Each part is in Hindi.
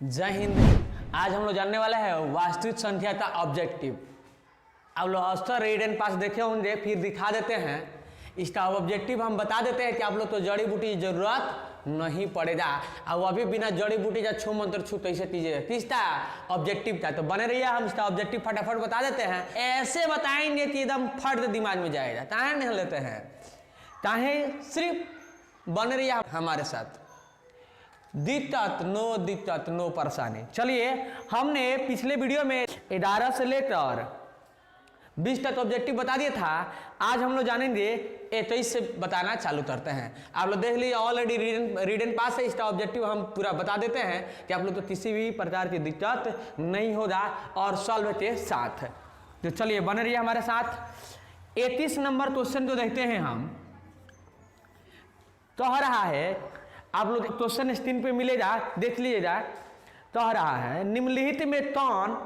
जय हिंद। आज हम लोग जानने वाले हैं वास्तविक संख्या का ऑब्जेक्टिव। आप लोग अक्सर रीड एंड पास देखे होंगे, फिर दिखा देते हैं। इसका ऑब्जेक्टिव हम बता देते हैं कि आप लोग तो जड़ी बूटी की जरूरत नहीं पड़ेगा। अब अभी बिना जड़ी बूटी का छू मंत्र छू कैसे कीजिए, किसका ऑब्जेक्टिव का। तो बने रहिए, हम इसका ऑब्जेक्टिव फटाफट बता देते हैं। ऐसे बताएंगे कि एकदम फट दिमाग में जाएगा। काहे नहीं लेते हैं, काहे सिर्फ बने रहिए हमारे साथ। दिक्कत नो परेशानी। चलिए, हमने पिछले वीडियो में 11 से लेकर 20 तक ऑब्जेक्टिव बता दिया था। आज हम लोग जानेंगे 21 से बताना चालू करते हैं। आप लोग देख लीजिए, ऑलरेडी रीड एंड पास है। इसका ऑब्जेक्टिव हम पूरा बता देते हैं कि आप लोग तो किसी भी प्रकार की दिक्कत नहीं होगा और सॉल्व के साथ। तो चलिए बने रहिए हमारे साथ। 31 नंबर क्वेश्चन को देखते हैं हम। कह रहा है, आप लोग क्वेश्चन स्क्रीन पे मिलेगा, देख लीजिएगा। कह रहा है, निम्नलिखित में कौन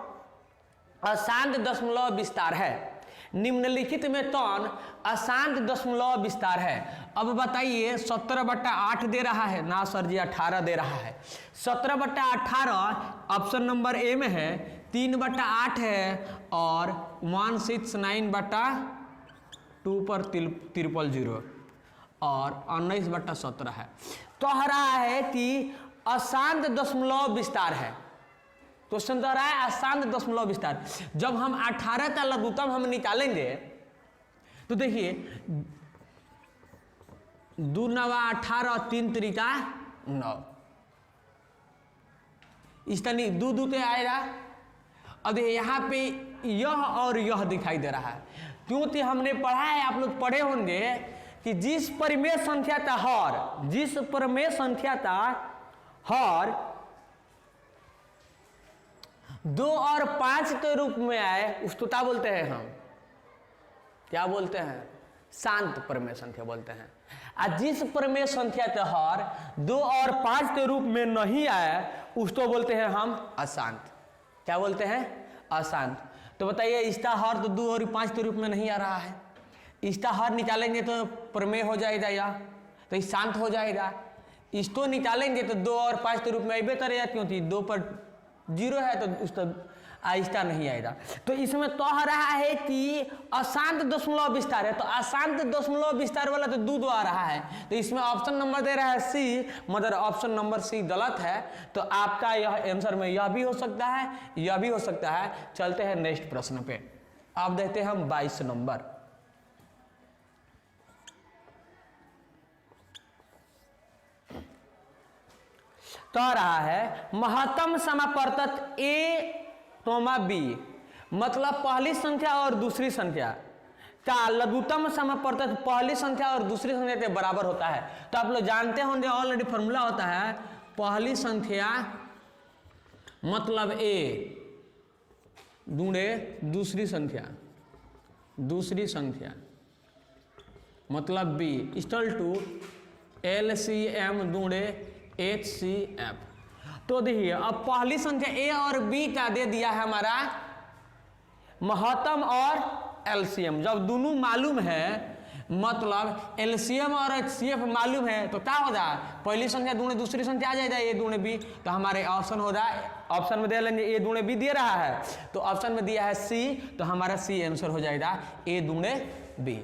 अशांत दशमलव विस्तार है। निम्नलिखित में कौन अशांत दशमलव विस्तार है। अब बताइए, 17/8 दे रहा है ना सर जी, 18 दे रहा है। 17/18 ऑप्शन नंबर ए में है, 3/8 है और 169/2 पर 000 और 19/17 है। कह रहा है कि अशांत दशमलव विस्तार है। क्वेश्चन कह रहा है अशांत दशमलव विस्तार। जब हम 18 का लघुत्तम हम निकालेंगे तो देखिए, 2 नवा 18, 3 त्रिका 9, इस तरह 2 के आएगा। अब यहाँ पे यह और यह दिखाई दे रहा है, क्योंकि हमने पढ़ा है, आप लोग पढ़े होंगे कि जिस परिमेय संख्या का हर 2 और 5 के रूप में आए उसको क्या बोलते हैं हम, क्या बोलते हैं, शांत परिमेय संख्या बोलते हैं। और जिस परिमेय संख्या का हर 2 और 5 के रूप में नहीं आए उसको बोलते हैं हम अशांत। क्या बोलते हैं, अशांत। तो बताइए, इसका हर तो 2 और 5 के रूप में नहीं आ रहा है, इसका हर निकालेंगे तो प्रमेय हो जाएगा, या तो ये शांत हो जाएगा। इसको निकालेंगे तो 2 और 5 के रूप में आएगा करेगा, क्योंकि 2 पर 0 है तो उसका आहिस्ता नहीं आएगा। तो इसमें कह रहा है कि अशांत दशमलव विस्तार है, तो अशांत दशमलव विस्तार वाला तो 2 आ रहा है। तो इसमें ऑप्शन नंबर दे रहा है सी, मगर ऑप्शन नंबर सी गलत है। तो आपका यह आंसर में यह भी हो सकता है, यह भी हो सकता है। चलते हैं नेक्स्ट प्रश्न पे। आप देखते हैं हम 22 नंबर। कह रहा है, महत्तम समापवर्तक A, B, मतलब पहली संख्या और दूसरी संख्या का लघुत्तम समापवर्तक पहली संख्या और दूसरी संख्या के बराबर होता है। तो आप लोग जानते होंगे, ऑलरेडी फॉर्मूला होता है, पहली संख्या मतलब A गुणे दूसरी संख्या मतलब B इक्वल टू LCM गुणे HCF। तो देखिए, अब पहली संख्या A और B का दे दिया है हमारा महत्तम और LCM। जब दोनों मालूम है, मतलब LCM और HCF मालूम है, तो क्या होगा, पहली संख्या गुणे दूसरी संख्या आ जाएगा A गुणे B। तो हमारे ऑप्शन हो रहा है, ऑप्शन में दे लेंगे A गुणे B दे रहा है, तो ऑप्शन में दिया है C, तो हमारा C आंसर हो जाएगा A गुणे B।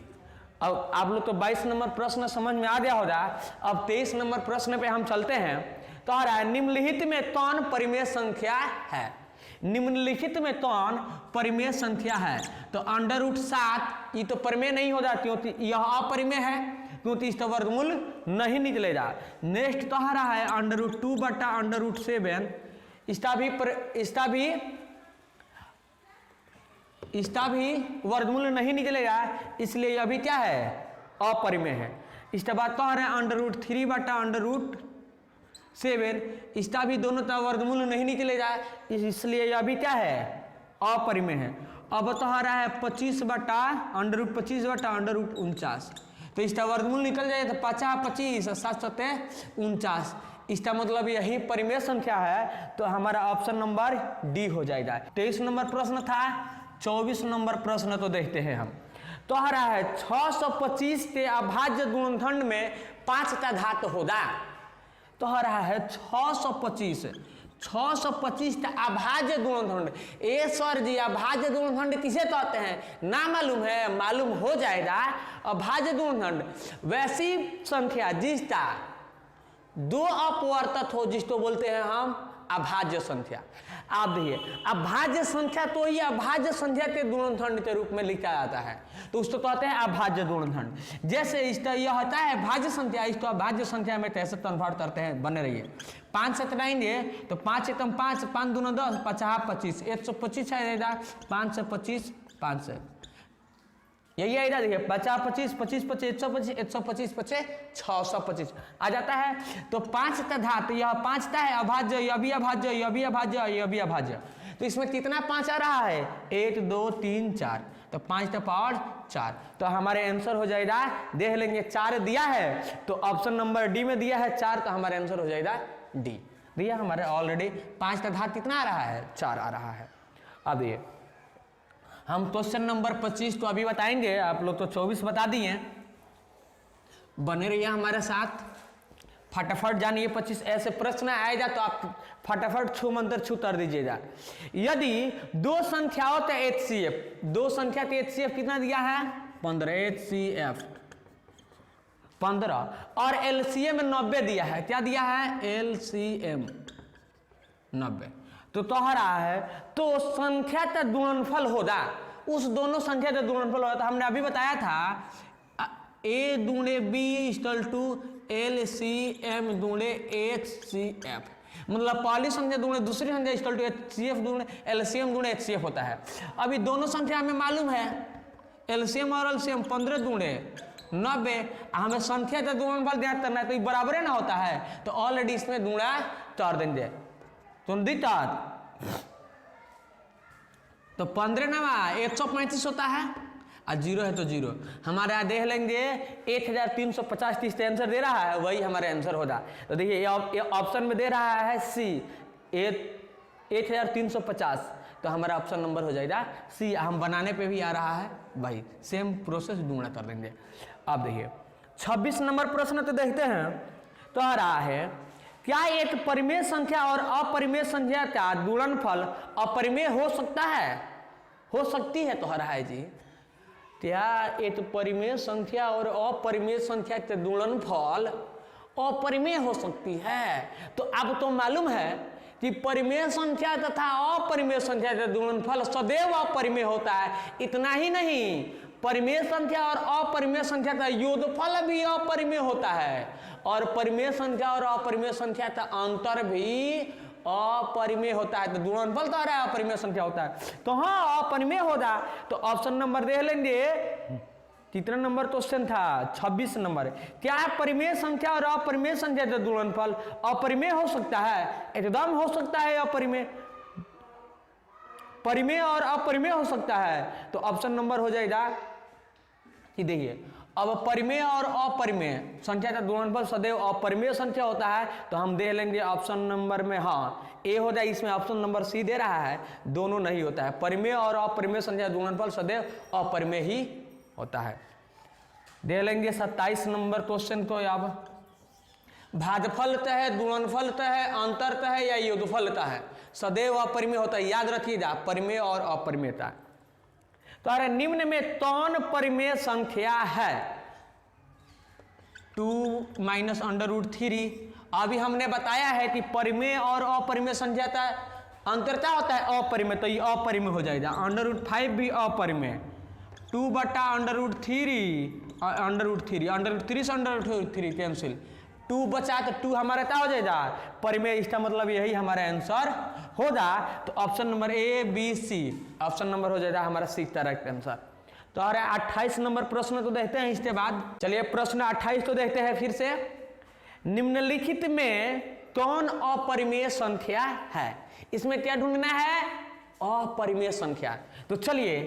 अब आप लोग को 22 नंबर प्रश्न समझ में आ गया होगा। अब 23 नंबर प्रश्न पे हम चलते हैं। तो आ रहा है, निम्नलिखित में कौन परिमेय संख्या है। निम्नलिखित में कौन परिमेय संख्या है। तो √7 ये तो परिमेय नहीं होगा, क्योंकि यह अपरिमेय है, क्योंकि इसका वर्गमूल नहीं निकलेगा। नेक्स्ट कह रहा है √2/√7, इसका भी वर्गमूल नहीं निकलेगा, इसलिए यह भी क्या है, अपरिमेय है। इसके बाद कह रहे हैं √3/√7, इसका भी दोनों का वर्गमूल नहीं निकलेगा, इसलिए यह भी क्या है, अपरिमेय है। अब कह रहा है 25/√25/√49, तो इसका वर्गमूल निकल जाए तो 50, 25, 7, 7, 49। इसका मतलब यही परिमेय संख्या है, तो हमारा ऑप्शन नंबर डी हो जाएगा। 23 नंबर प्रश्न था। 24 नंबर प्रश्न तो देखते हैं हम। तो आ रहा है 625 के अभाज्य गुणनखंड में 5 का घात होगा। तो आ रहा है 625 625 अभाज्य गुणनखंड। ए सर जी अभाज्य गुणनखंड किसे कहते हैं ना मालूम है? मालूम हो जाएगा। अभाज्य गुणनखंड वैसी संख्या जिसका 2 अपवर्तक हो, जिसको बोलते हैं हम अभाज्य संख्या। आप देखिए अभाज्य संख्या तो ये अभाज्य संख्या के गुणनखंड के रूप में लिखा जाता है, तो उसको कहते हैं अभाज्य गुणनखंड। जैसे इसका यह होता है भाज्य संख्या, इसको अभाज्य संख्या में कैसे कन्वर्ट करते हैं, बने रहिए। 5 से कराएंगे तो 5 एकम 5, 5 दूना 10, 5 25, 125 आएगा। 5 से 25, 5 से यही आएगा। देखिए 50 25 25 25 125 125 25 625 आ जाता है। तो 5 का घात, यह 5 का है अभाज्य, यह भी अभाज्य, यह भी अभाज्य, यह भी अभाज्य। तो इसमें कितना 5 आ रहा है? 1 2 3 4, तो 5 का पावर 4। तो हमारे आंसर हो जाएगा, देख लेंगे 4 दिया है तो ऑप्शन नंबर डी में दिया है 4, तो हमारे आंसर हो जाएगा डी। दिया हमारे ऑलरेडी 5 का घात कितना आ रहा है? 4 आ रहा है। अब ये हम क्वेश्चन नंबर 25 तो अभी बताएंगे, आप लोग तो 24 बता दिए। बने रहिए हमारे साथ, फटाफट जानिए 25 ऐसे प्रश्न आएगा तो आप फटाफट छू मंतर छू कर दीजिएगा। यदि 2 संख्याओं का HCF, 2 संख्या के HCF कितना दिया है? 15, HCF 15 और LCM 90 दिया है। क्या दिया है? LCM 90। तो कह रहा है तो संख्या का गुणनफल होगा, उस दोनों संख्या का गुणनफल होगा। तो हमने अभी बताया था A दूणे B इक्वल टू LCM दूणे HCF, मतलब पहली संख्या दूणे दूसरी संख्या इक्वल टू HCF दूणे LCM दूणे HCF होता है। अभी दोनों संख्या हमें मालूम है LCM और LCM 15 दूणे 90, हमें संख्या का गुणनफल ज्ञात करना है तो ये बराबर ना होता है, तो ऑलरेडी इसमें गुणा कर देंगे। तो दिक्कत तो 15 नवा 135 होता है और 0 है तो 0। हमारे यहाँ देख लेंगे 1350 तीस आंसर दे रहा है, वही हमारे आंसर होगा। तो देखिए ये ऑप्शन में दे रहा है सी 1350, तो हमारा ऑप्शन नंबर हो जाएगा सी। हम बनाने पे भी आ रहा है भाई, सेम प्रोसेस गुणा कर देंगे। अब देखिए 26 नंबर प्रश्न तो देखते हैं। तो आ रहा है क्या एक परिमेय संख्या और अपरिमेय संख्या का गुणनफल अपरिमेय हो सकता है? हो सकती है। तो आ रहा है जी क्या एक परिमेय संख्या और अपरिमेय संख्या का गुणनफल अपरिमेय हो सकती है? तो अब तो मालूम है कि परिमेय संख्या तथा अपरिमेय संख्या का गुणनफल सदैव अपरिमेय होता है। इतना ही नहीं, परिमेय संख्या और अपरिमेय संख्या का योगफल भी अपरिमेय होता है, और परिमेय संख्या और अपरिमेय संख्या का अंतर भी अपरिमेय होता है। तो गुणनफल तो आ रहा है अपरिमेय संख्या होता है, तो हाँ अपरिमेय होगा। तो ऑप्शन नंबर दे लेंगे, कितना नंबर क्वेश्चन था? 26 नंबर। क्या परिमेय संख्या और अपरिमेय संख्या का गुणनफल अपरिमेय हो सकता है? एकदम हो सकता है अपरिमेय, परिमेय और अपरिमेय हो सकता है। तो ऑप्शन नंबर हो जाएगा कि देखिए अब परिमेय और अपरिमेय संख्या का गुणनफल सदैव अपरिमेय संख्या होता है, तो हम दे लेंगे ऑप्शन नंबर में हाँ ए हो जाए। इसमें ऑप्शन नंबर सी दे रहा है, दोनों नहीं होता है। परिमेय और अपरिमेय संख्या गुणनफल सदैव अपरिमेय ही होता है। दे लेंगे 27 नंबर क्वेश्चन को। अब भागफल का है, गुणनफल का है, अंतर का है या योगफल का है, सदैव अपरिमेय होता है। याद रखिएगा परिमेय और अपरिमेयता। तो अरे निम्न में कौन परिमेय संख्या है? 2 माइनस √3। अभी हमने बताया है कि परिमेय और अपरिमेय संख्या का अंतर क्या होता है? अपरिमेय, तो ये अपरिमेय हो जाएगा। √5 भी अपरिमेय, 2 बटा √3 √3 से √3 कैंसिल, 2 बचा तो 2 हमारा क्या हो जाएगा? परिमेय। इसका मतलब यही हमारा आंसर होगा। तो option number A B C, option number हो जाएगा हमारा सी करेक्ट आंसर। तो आ रहा है 28 नंबर प्रश्न तो देखते हैं इसके बाद। चलिए प्रश्न 28 तो देखते हैं फिर से। निम्नलिखित में कौन अपरिमेय संख्या है? इसमें क्या ढूंढना है? अपरिमेय संख्या। तो चलिए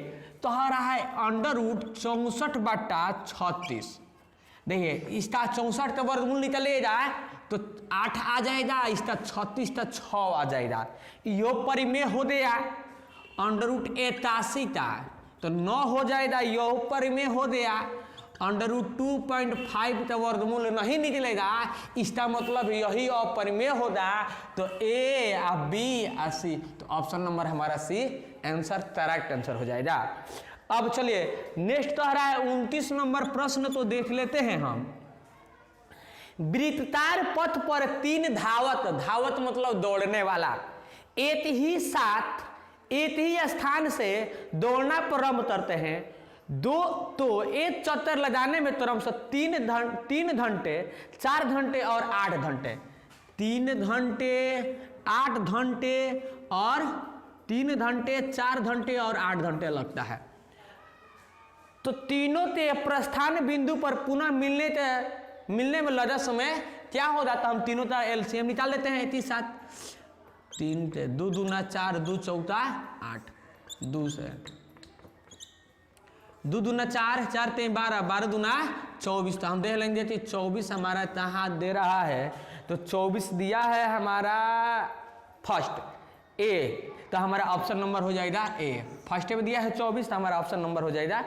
तो आ रहा है √64 बटा 36। देखिए इसका 64 का वर्गमूल निकलेगा तो 8 आ जाएगा, इसका 36 का 6 आ जाएगा। यो परिमेय हो गया। √81 का तो 9 हो जाएगा, यो परिमेय हो गया। √2.5 तो वर्गमूल नहीं निकलेगा, इसका मतलब यही अपरिमेय होगा। तो ए आ बी आ सी, तो ऑप्शन नंबर हमारा सी आंसर करेक्ट आंसर हो जाएगा। अब चलिए नेक्स्ट कह रहा है 29 नंबर प्रश्न तो देख लेते हैं हम। वृत्ताकार पथ पर 3 धावक, धावक मतलब दौड़ने वाला, एक ही स्थान से दौड़ना प्रारंभ करते हैं। तो एक चक्कर लगाने में क्रमशः 3 घंटे, 4 घंटे और 8 घंटे, 3 घंटे 8 घंटे और 3 घंटे 4 घंटे और 8 घंटे लगता है। तो तीनों के प्रस्थान बिंदु पर पुनः मिलने में लगा समय क्या हो जाता है? हम तीनों का एलसीएम निकाल लेते हैं। 3 के 2 दूना 4, 2 चौका 8, 2 से 2 दूना 4, 4 3 12, 12 दूना 24। तो हम देख लेंगे कि 24 हमारा कहाँ दे रहा है। तो 24 दिया है हमारा फर्स्ट ए, तो हमारा ऑप्शन नंबर हो जाएगा ए। फर्स्ट में दिया है 24, तो हमारा ऑप्शन नंबर हो जाएगा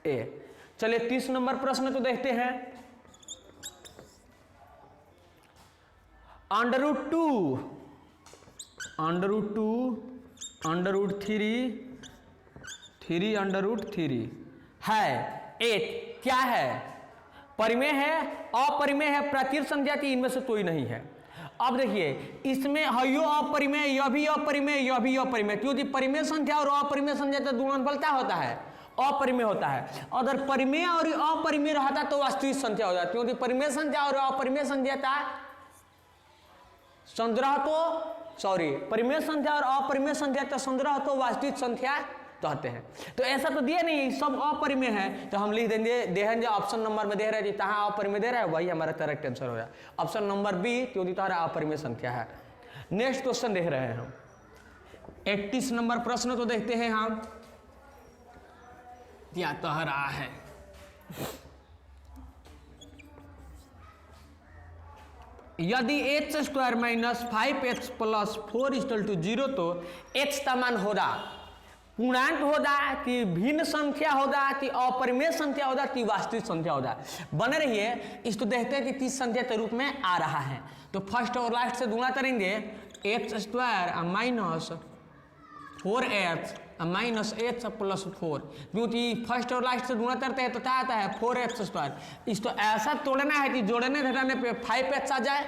ए। चलिए 30 नंबर प्रश्न तो देखते हैं। √2, √3 है 8, क्या है? परिमेय है, अपरिमेय है, प्राचीन संख्या की, इनमें से कोई नहीं है। अब देखिए इसमें हयो अपरिमेय, यह भी अपरिमेय, यह भी अपरिमेय, क्योंकि परिमेय संख्या और अपरिमेय संख्या का गुणनफल क्या होता है? अपरिमेय होता है। अगर परिमेय और अपरिमेय रहता तो वास्तविक संख्या हो जाती, क्योंकि परिमेय संख्या और अपरिमेय संख्या का संग्रह परिमेय संख्या और अपरिमेय संख्या का संग्रह तो वास्तविक संख्या कहते हैं। तो ऐसा तो दिया नहीं, सब अपरिमेय है, तो हम लिख देंगे ऑप्शन नंबर में दे रहे हैं कहाँ अपरिमेय दे रहा है, वही हमारा करेक्ट आंसर हो जाए ऑप्शन नंबर बी, क्योंकि तुम्हारा अपरिमेय संख्या है। नेक्स्ट क्वेश्चन देख रहे हैं हम 31 नंबर प्रश्न तो देखते हैं हम। क्या कह रहा है? यदि x² - 5x + 4 = 0 तो x का मान होगा पूर्णांक होगा कि भिन्न संख्या होगा कि अपरिमेय संख्या होगा कि वास्तविक संख्या होगा। बने रहिए, इसको देखते हैं कि किस संख्या के रूप में आ रहा है। तो फर्स्ट और लास्ट से गुणा करेंगे, x² - 4x - x + 4, क्योंकि फर्स्ट और लास्ट से गुणा करते हैं तो क्या आता है 4x²। इसको ऐसा तोड़ना है कि जोड़ने घटाने पे 5x आ जाए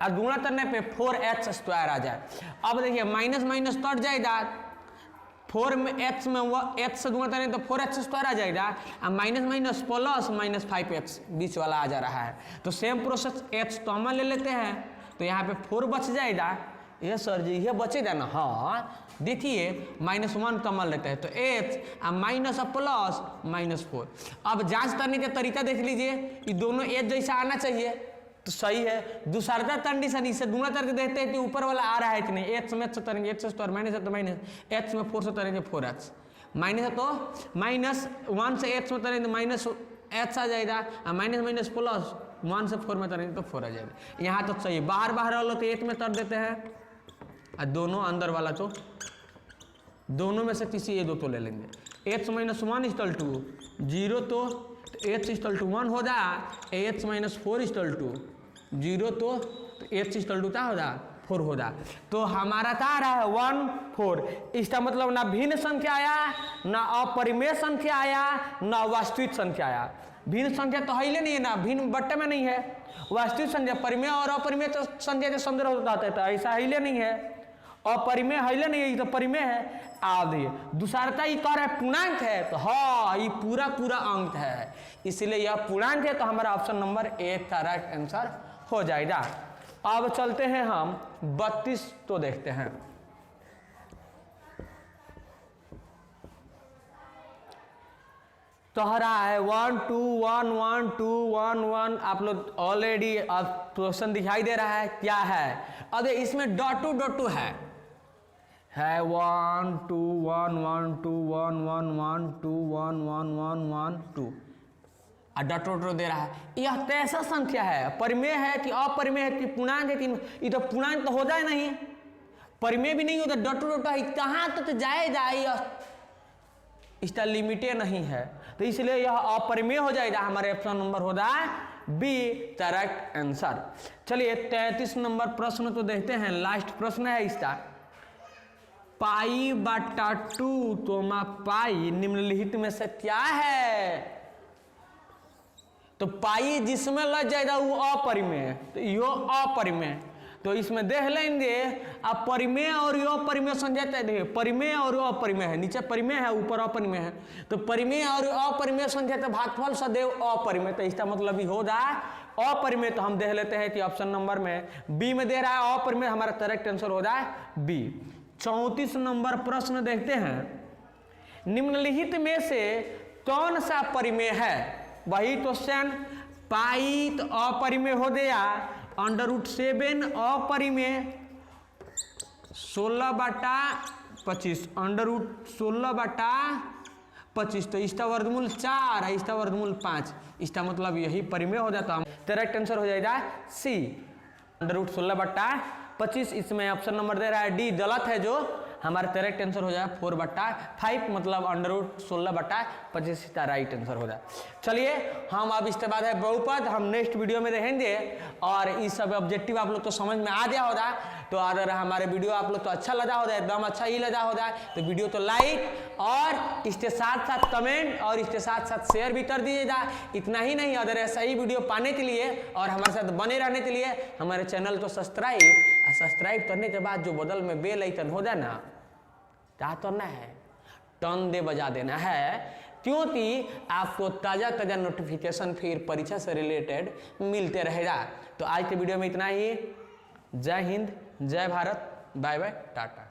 और गुणा करने पे 4x² आ जाए। अब देखिए माइनस माइनस कट जाएगा, 4 में x में x से गुणा करें तो 4x² आ जाएगा, और माइनस माइनस प्लस -5x बीच वाला आ जा रहा है। तो सेम प्रोसेस x कॉमन ले लेते हैं, तो यहाँ पे 4 बच जाएगा। ये सर जी ये बचेगा ना? हाँ देखिए -1 कॉमन लेते हैं तो h और माइनस प्लस -4। अब जांच करने का तरीका देख लीजिए, ये दोनों एक जैसा आना चाहिए तो सही है। दूसरा कंडीशन इसे गुणा करके देखते हैं कि ऊपर वाला आ रहा है कि नहीं। x में x से करेंगे x², माइनस है तो माइनस, x में 4 से करेंगे 4x, माइनस है तो -1 से x में करेंगे -x आ जाएगा, और माइनस माइनस प्लस 1 से 4 में करेंगे तो 4 आ जाएगा। यहाँ तो सही, बाहर वाला तो 8 में कर देते हैं, और दोनों अंदर वाला तो दोनों में से किसी एक दो तो ले लेंगे। x - 1 = 0 तो x = 1 हो जाए, x - 4 = 0 तो x = क्या हो जाए 4 हो जाए। तो हमारा क्या आ रहा है 1 4। इसका मतलब ना भिन्न संख्या आया, ना अपरिमेय संख्या आया, ना वास्तविक संख्या आया। भिन्न संख्या तो है नहीं है ना, भिन्न बट्टे में नहीं है। वास्तविक संख्या परिमेय और अपरिमेय तो संख्या के संग्रह होता है, तो ऐसा हिले नहीं है। अपरिमेय हिले नहीं है, ये तो परिमेय है। आदि दूसरा ये कह रहा है पूर्णांक है, तो हाँ ये पूरा अंक है, इसलिए यह पूर्णांक है। तो हमारा option number A correct answer हो जाएगा। अब चलते हैं हम 32 तो देखते हैं। कह रहा है 1 2 1 1 2 1 1। आप लोग ऑलरेडी अब क्वेश्चन दिखाई दे रहा है क्या है। अब इसमें .2 है 1 2 1 1 2 1 1 1 2 1 1 1 1 2 और .2 दे रहा है। यह कैसा संख्या है? परिमेय है कि अपरिमेय है कि पूर्णांक है कि? ये तो पूर्णांक तो हो जाए नहीं, परिमेय भी नहीं होता। .2 है, कहाँ तक जाएगा? इसका लिमिटे नहीं है। तो इसलिए यह अपरिमेय हो जाएगा, हमारे ऑप्शन नंबर हो रहा है बी करेक्ट आंसर। चलिए 33 नंबर प्रश्न तो देखते हैं, लास्ट प्रश्न है इसका। पाई बटा 2 तो पाई निम्नलिखित में से क्या है? तो पाई जिसमें लग जाएगा वो अपरिमेय है, तो यो अपरिमेय, तो इसमें देख लेंगे अब परिमेय और यो परिमेय संख्या देखिए, परिमेय और अपरिमेय है, नीचे परिमेय है ऊपर अपरिमेय है, तो परिमेय और अपरिमेय संख्या तो भागफल सदैव अपरिमेय, तो इसका मतलब ही हो रहा है अपरिमेय। तो हम देख लेते हैं कि ऑप्शन नंबर में बी में दे रहा है अपरिमेय, हमारा करेक्ट आंसर हो रहा है बी। 34 नंबर प्रश्न देखते हैं, निम्नलिखित में से कौन सा परिमेय है? वही क्वेश्चन, पाई तो अपरिमेय हो गया, √7 अपरिमेय, 16/25 √16/25, तो इसका वर्गमूल 4 है, इसका वर्गमूल 5, इसका मतलब यही परिमेय हो जाता है। करेक्ट आंसर हो जाएगा सी √16/25। इसमें ऑप्शन नंबर दे रहा है डी गलत है, जो हमारा करेक्ट आंसर हो जाएगा 4/5, मतलब √16/25 का राइट आंसर हो जाए। चलिए हम अब इसके बाद है बहुपद, हम नेक्स्ट वीडियो में देखेंगे, और इस सब ऑब्जेक्टिव आप लोग तो समझ में आ गया होगा। तो अगर हमारे वीडियो आप लोग तो अच्छा लगा होगा, एकदम अच्छा ही लगा होगा, तो वीडियो तो लाइक और इसके साथ साथ कमेंट और इसके साथ साथ शेयर भी कर दीजिएगा। इतना ही नहीं, अगर ऐसा ही वीडियो पाने के लिए और हमारे साथ बने रहने के लिए हमारे चैनल को सब्सक्राइब करने के बाद जो बदल में बेल आइकन हो जाए ना, क्या करना है, टर्न दे बजा देना है, क्योंकि आपको ताज़ा ताज़ा नोटिफिकेशन फिर परीक्षा से रिलेटेड मिलते रहेगा। तो आज के वीडियो में इतना ही। जय हिंद, जय भारत, बाय बाय, टाटा।